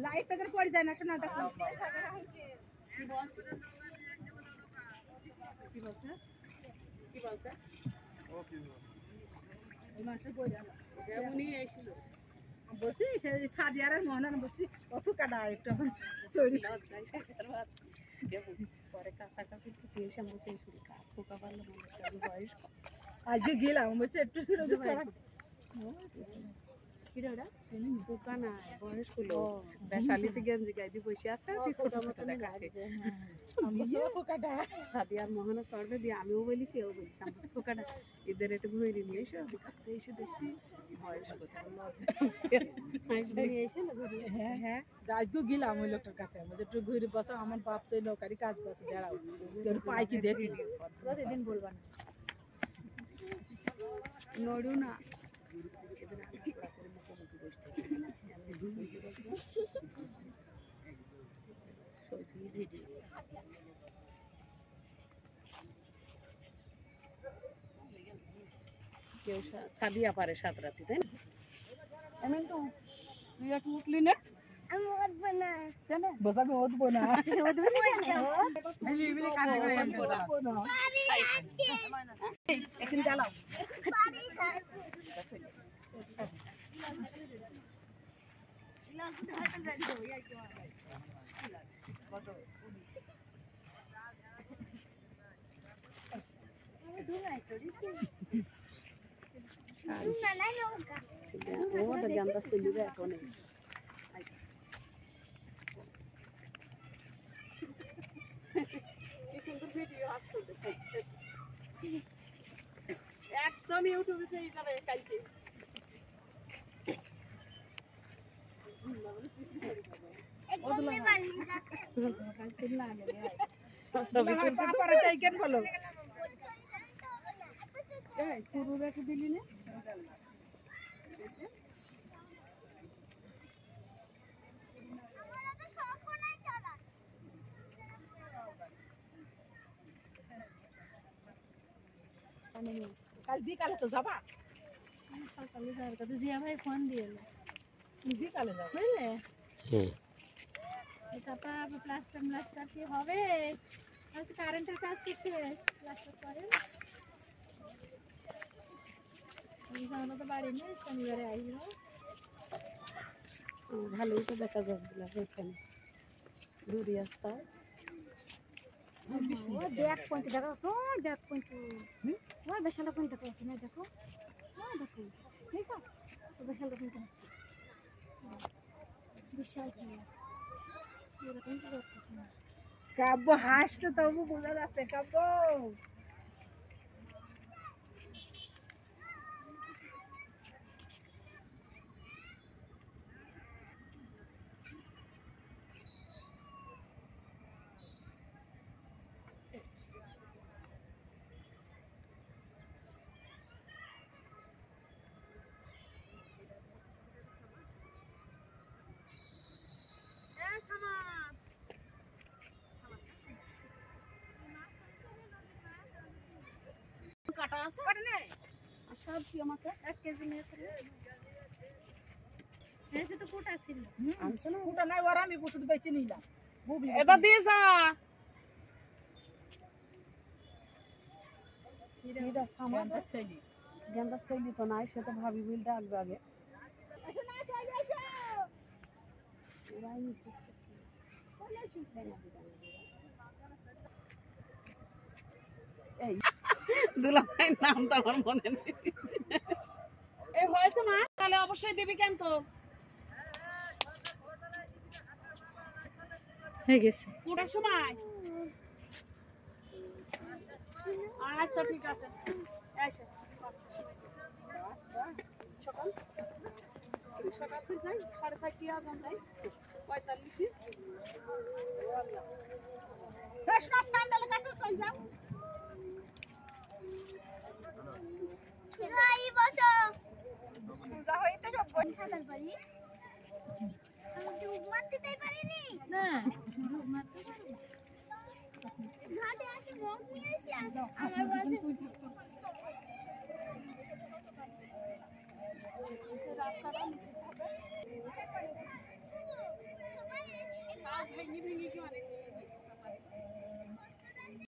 light তাদের পড়ে যায় না শোনা দেখো কি বলছে কি বলছে ও কি বলছে মাস্টার বই জানা উনি এসেছিল বসি সেই সাদিয়ার আর মোহনার বসি কত কাটা একটু সরি লজ্জায় পরে কাছাকাছি এসে বসে শুরু পোকা পারলো মানুষটা বয়স আজকে গেলাম বলছে একটু পোকা না বয়স গুলো বেশালিতে গেঞ্জি গাইদি বসে আছে পোকাটা সাদিয়ার মোহনা সর্বে দিয়ে আমিও বলি সেও বলছি পোকাটা এদের একটু ঘুরে নিয়ে এসে কাছে এসে দেখছি হ্যাঁ হ্যাঁ আজকেও গেলাম ওই লোকটার কাছে একটু ঘুরে বসো আমার বাপ তো নৌকারি কাজ করছে বেড়াও পাই কি দেখি প্রতিদিন বলবা না নড়ু না কেউ সাদিয়া পারে সাত রাতে তাই না এমন তো তুই একটু উঠলি না আমি উঠবো না কেন বসা আমি উঠবো না বিলি বিলি কানে করে আমি উঠবো না এখন চালাও জানতা চলিবে এখন একদম ইউটিউবে পেয়ে যাবে কালকে শুরু রেখে দিলি না কাল বিকালে তো যাবা সকালে যাবে তো জিয়া ভাই ফোন দিয়ে বিকালে যাবে বুঝলে চাপা প্লাস্টার কি হবে আজকে কারেন্টের কাজ কি শেষ প্লাস্টার করে আমরা তো বাড়ি নেই শনিবারে আসবো ভালোই তো দেখা যাচ্ছিল এখানে দূরে আসতে ব্যাগ 50 টাকা ব্যাগ 50 বেশালা 50 টাকা আছে না দেখো দেখো বেশালা 50 আছে বিশাল কাব্য হাসতে তবু বোঝা যাচ্ছে কাব্য কাটা আছে কাটে নে সব কি আমাকে 1 কেজি নিয়ে এসে তো কোটা ছিল আনছ না কোটা নাই ওরা আমি ওষুধ বেচে নিলাম বুবলি এটা দিয়ে যা এটা সামানটা সেলি গেন্দা সেলি তো নাই সে তো ভাবি বিল ডাকবে আগে এসো না চলে এসো রাইনি বলে শুনতে না এই দুলাভাইয়ের নাম তো আমার মনে নেই এই হয়েছে মা তাহলে অবশ্যই দিবি কেন তো হয়ে গেছে কোটার সময় আচ্ছা ঠিক আছে এসে সকাল সকাল থেকে যাই 4:30 আজান তাই 45 কৃষ্ণ স্ক্যান্ডালের কাছে চল যাও যাই বসো পূজা হইতে সব বঞ্চাদার পারি আমি ডুব মারতে পারিনি না ডুব মারতে পারি ঘাটে আসি মগ নিয়ে এসে আমার বলছে রাস্তাটা নিচে থাকে ভেঙে ভেঙে কি অনেক